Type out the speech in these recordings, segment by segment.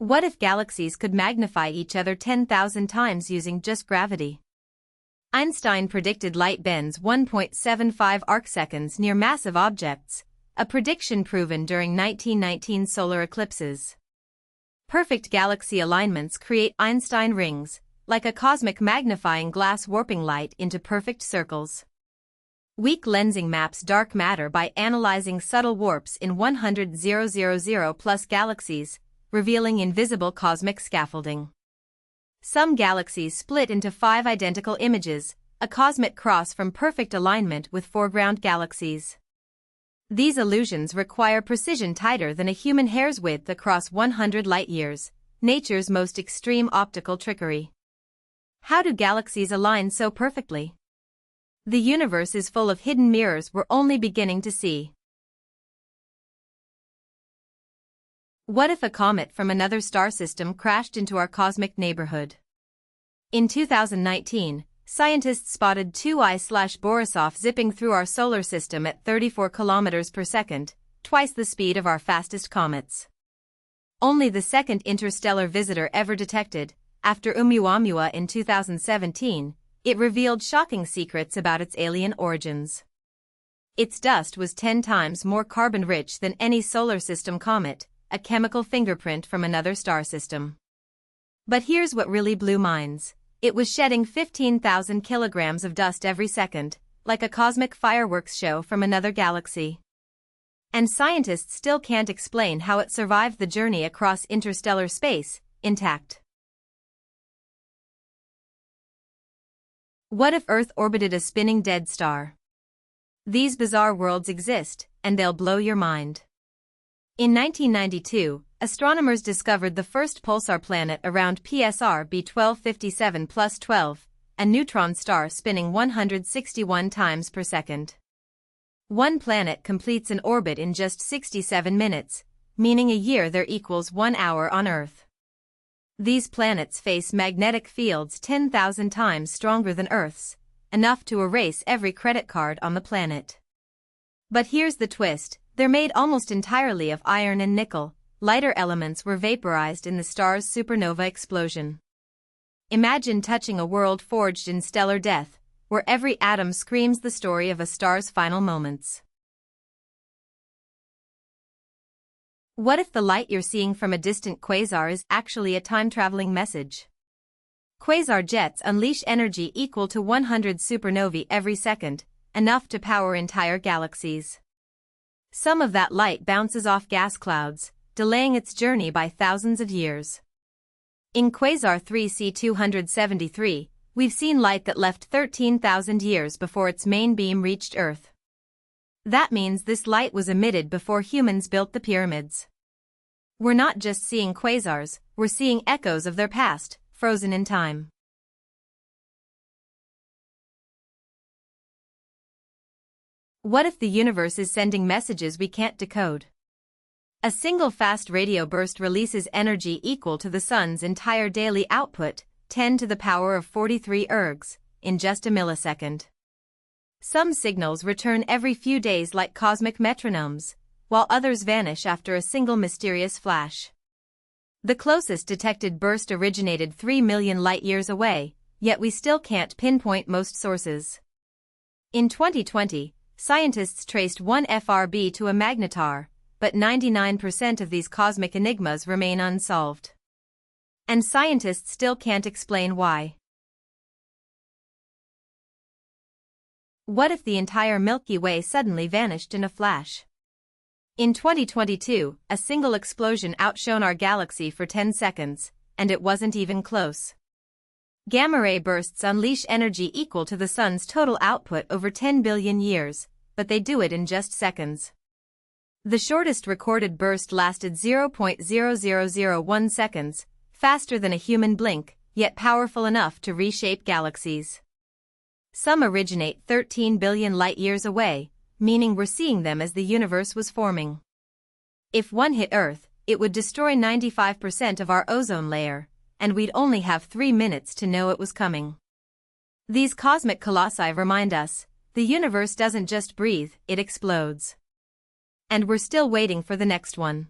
What if galaxies could magnify each other 10,000 times using just gravity? Einstein predicted light bends 1.75 arcseconds near massive objects, a prediction proven during 1919 solar eclipses. Perfect galaxy alignments create Einstein rings, like a cosmic magnifying glass warping light into perfect circles. Weak lensing maps dark matter by analyzing subtle warps in 100,000 plus galaxies, revealing invisible cosmic scaffolding. Some galaxies split into 5 identical images, a cosmic cross from perfect alignment with foreground galaxies. These illusions require precision tighter than a human hair's width across 100 light-years, nature's most extreme optical trickery. How do galaxies align so perfectly? The universe is full of hidden mirrors we're only beginning to see. What if a comet from another star system crashed into our cosmic neighborhood? In 2019, scientists spotted 2I/Borisov zipping through our solar system at 34 kilometers per second, twice the speed of our fastest comets. Only the second interstellar visitor ever detected, after Oumuamua in 2017, it revealed shocking secrets about its alien origins. Its dust was 10 times more carbon-rich than any solar system comet, a chemical fingerprint from another star system. But here's what really blew minds. It was shedding 15,000 kilograms of dust every second, like a cosmic fireworks show from another galaxy. And scientists still can't explain how it survived the journey across interstellar space, intact. What if Earth orbited a spinning dead star? These bizarre worlds exist, and they'll blow your mind. In 1992, astronomers discovered the first pulsar planet around PSR B 1257+12, a neutron star spinning 161 times per second. One planet completes an orbit in just 67 minutes, meaning a year there equals 1 hour on Earth. These planets face magnetic fields 10,000 times stronger than Earth's, enough to erase every credit card on the planet. But here's the twist, they're made almost entirely of iron and nickel. Lighter elements were vaporized in the star's supernova explosion. Imagine touching a world forged in stellar death, where every atom screams the story of a star's final moments. What if the light you're seeing from a distant quasar is actually a time-traveling message? Quasar jets unleash energy equal to 100 supernovae every second, enough to power entire galaxies. Some of that light bounces off gas clouds, delaying its journey by thousands of years. In Quasar 3C273, we've seen light that left 13,000 years before its main beam reached Earth. That means this light was emitted before humans built the pyramids. We're not just seeing quasars, we're seeing echoes of their past, frozen in time. What if the universe is sending messages we can't decode? A single fast radio burst releases energy equal to the sun's entire daily output, 10 to the power of 43 ergs, in just a millisecond. Some signals return every few days like cosmic metronomes, while others vanish after a single mysterious flash. The closest detected burst originated 3 million light-years away, yet we still can't pinpoint most sources. In 2020, scientists traced one FRB to a magnetar, but 99% of these cosmic enigmas remain unsolved. And scientists still can't explain why. What if the entire Milky Way suddenly vanished in a flash? In 2022, a single explosion outshone our galaxy for 10 seconds, and it wasn't even close. Gamma-ray bursts unleash energy equal to the sun's total output over 10 billion years, but they do it in just seconds. The shortest recorded burst lasted 0.0001 seconds, faster than a human blink, yet powerful enough to reshape galaxies. Some originate 13 billion light-years away, meaning we're seeing them as the universe was forming. If one hit Earth, it would destroy 95% of our ozone layer, and we'd only have 3 minutes to know it was coming. These cosmic colossi remind us, the universe doesn't just breathe, it explodes. And we're still waiting for the next one.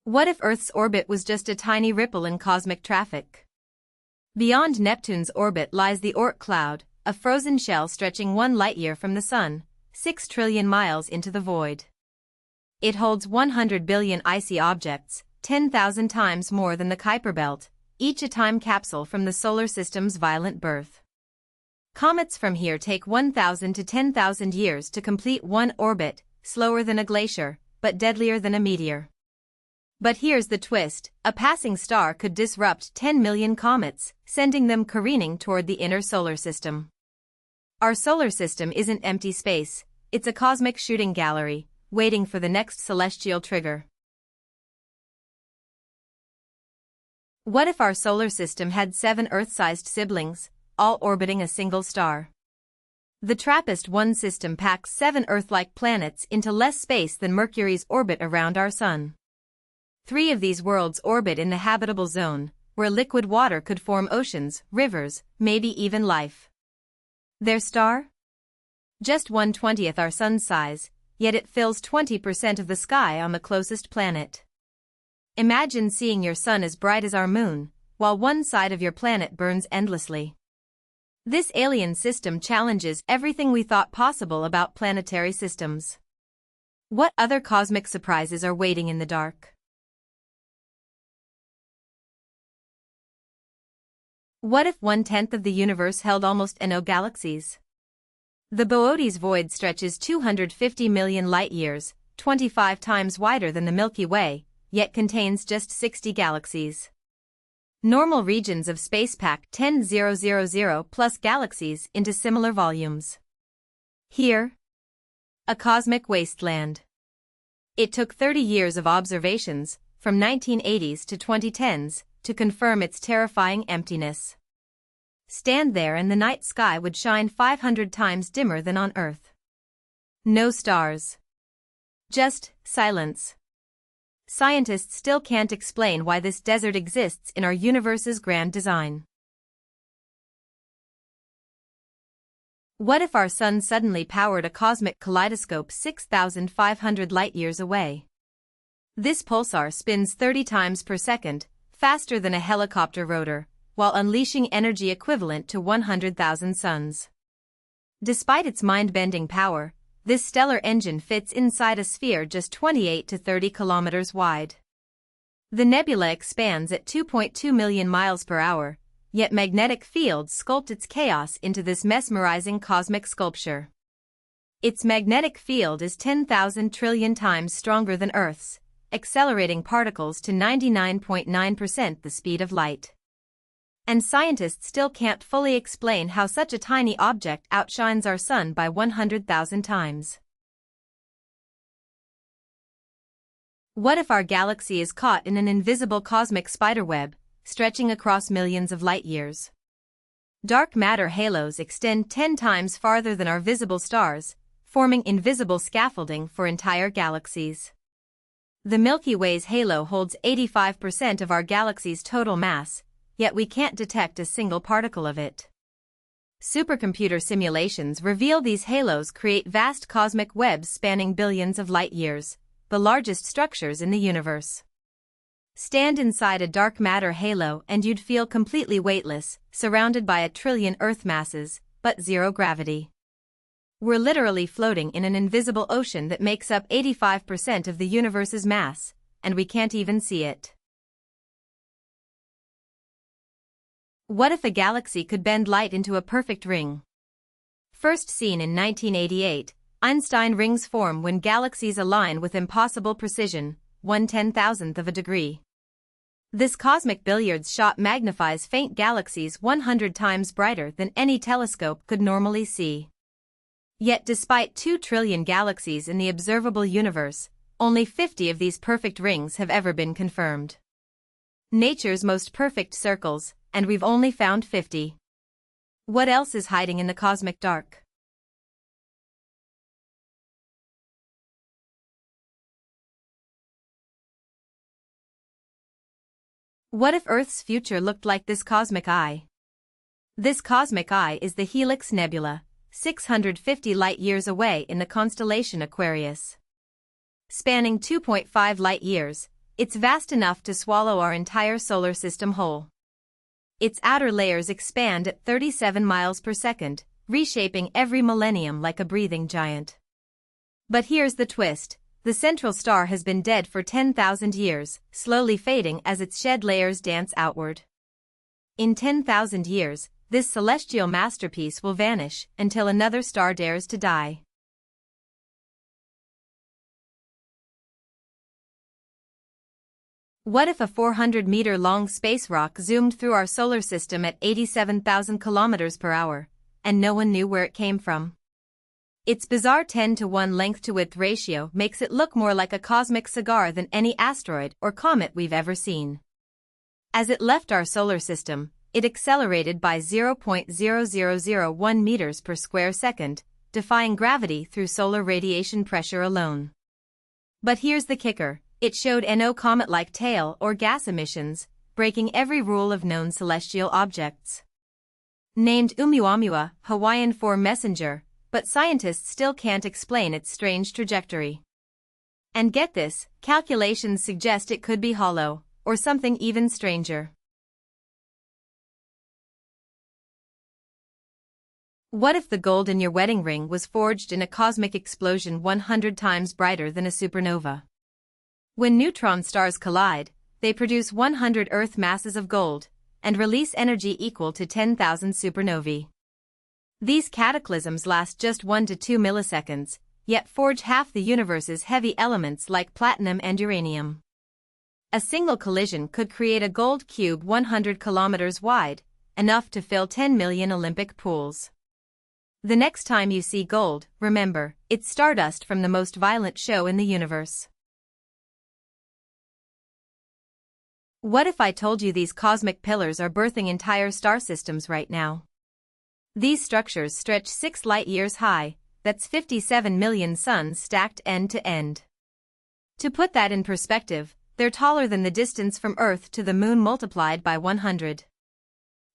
What if Earth's orbit was just a tiny ripple in cosmic traffic? Beyond Neptune's orbit lies the Oort Cloud, a frozen shell stretching 1 light-year from the Sun, 6 trillion miles into the void. It holds 100 billion icy objects, 10,000 times more than the Kuiper Belt, each a time capsule from the solar system's violent birth. Comets from here take 1,000 to 10,000 years to complete one orbit, slower than a glacier, but deadlier than a meteor. But here's the twist: a passing star could disrupt 10 million comets, sending them careening toward the inner solar system. Our solar system isn't empty space, it's a cosmic shooting gallery, waiting for the next celestial trigger. What if our solar system had 7 Earth-sized siblings, all orbiting a single star? The TRAPPIST-1 system packs 7 Earth-like planets into less space than Mercury's orbit around our Sun. 3 of these worlds orbit in the habitable zone, where liquid water could form oceans, rivers, maybe even life. Their star? Just 1/20th our Sun's size, yet it fills 20% of the sky on the closest planet. Imagine seeing your Sun as bright as our Moon, while one side of your planet burns endlessly. This alien system challenges everything we thought possible about planetary systems. What other cosmic surprises are waiting in the dark? What if 1/10 of the universe held almost no galaxies? The Boötes void stretches 250 million light-years, 25 times wider than the Milky Way, yet contains just 60 galaxies. Normal regions of space pack 10,000 plus galaxies into similar volumes. Here, a cosmic wasteland. It took 30 years of observations, from 1980s to 2010s, to confirm its terrifying emptiness. Stand there and the night sky would shine 500 times dimmer than on Earth. No stars. Just silence. Scientists still can't explain why this desert exists in our universe's grand design. What if our Sun suddenly powered a cosmic kaleidoscope 6,500 light-years away? This pulsar spins 30 times per second, faster than a helicopter rotor, while unleashing energy equivalent to 100,000 suns. Despite its mind-bending power, this stellar engine fits inside a sphere just 28 to 30 kilometers wide. The nebula expands at 2.2 million miles per hour, yet magnetic fields sculpt its chaos into this mesmerizing cosmic sculpture. Its magnetic field is 10,000 trillion times stronger than Earth's, accelerating particles to 99.9% the speed of light. And scientists still can't fully explain how such a tiny object outshines our Sun by 100,000 times. What if our galaxy is caught in an invisible cosmic spiderweb, stretching across millions of light-years? Dark matter halos extend 10 times farther than our visible stars, forming invisible scaffolding for entire galaxies. The Milky Way's halo holds 85% of our galaxy's total mass, yet we can't detect a single particle of it. Supercomputer simulations reveal these halos create vast cosmic webs spanning billions of light-years, the largest structures in the universe. Stand inside a dark matter halo and you'd feel completely weightless, surrounded by 1 trillion Earth masses, but zero gravity. We're literally floating in an invisible ocean that makes up 85% of the universe's mass, and we can't even see it. What if a galaxy could bend light into a perfect ring? First seen in 1988, Einstein rings form when galaxies align with impossible precision, 1/10,000th of a degree. This cosmic billiards shot magnifies faint galaxies 100 times brighter than any telescope could normally see. Yet despite 2 trillion galaxies in the observable universe, only 50 of these perfect rings have ever been confirmed. Nature's most perfect circles, and we've only found 50. What else is hiding in the cosmic dark? What if Earth's future looked like this cosmic eye? This cosmic eye is the Helix Nebula, 650 light-years away in the constellation Aquarius. Spanning 2.5 light-years, It's vast enough to swallow our entire solar system whole. Its outer layers expand at 37 miles per second, reshaping every millennium like a breathing giant. But here's the twist. The central star has been dead for 10,000 years, slowly fading as its shed layers dance outward. In 10,000 years, this celestial masterpiece will vanish until another star dares to die. What if a 400-meter-long space rock zoomed through our solar system at 87,000 kilometers per hour, and no one knew where it came from? Its bizarre 10-to-1 length-to-width ratio makes it look more like a cosmic cigar than any asteroid or comet we've ever seen. As it left our solar system, it accelerated by 0.0001 meters per square second, defying gravity through solar radiation pressure alone. But here's the kicker. It showed no comet-like tail or gas emissions, breaking every rule of known celestial objects. Named Oumuamua, Hawaiian for messenger, but scientists still can't explain its strange trajectory. And get this, calculations suggest it could be hollow, or something even stranger. What if the gold in your wedding ring was forged in a cosmic explosion 100 times brighter than a supernova? When neutron stars collide, they produce 100 Earth masses of gold, and release energy equal to 10,000 supernovae. These cataclysms last just 1 to 2 milliseconds, yet forge half the universe's heavy elements like platinum and uranium. A single collision could create a gold cube 100 kilometers wide, enough to fill 10 million Olympic pools. The next time you see gold, remember, it's stardust from the most violent show in the universe. What if I told you these cosmic pillars are birthing entire star systems right now? These structures stretch 6 light-years high, that's 57 million suns stacked end to end. To put that in perspective, they're taller than the distance from Earth to the Moon multiplied by 100.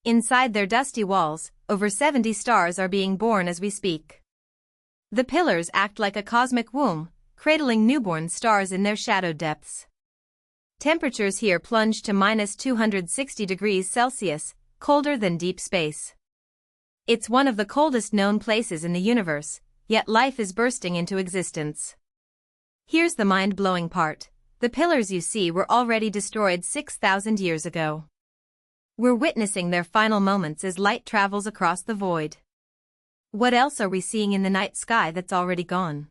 Inside their dusty walls, over 70 stars are being born as we speak. The pillars act like a cosmic womb, cradling newborn stars in their shadow depths. Temperatures here plunge to minus 260 degrees Celsius, colder than deep space. It's one of the coldest known places in the universe, yet life is bursting into existence. Here's the mind-blowing part. The pillars you see were already destroyed 6,000 years ago. We're witnessing their final moments as light travels across the void. What else are we seeing in the night sky that's already gone?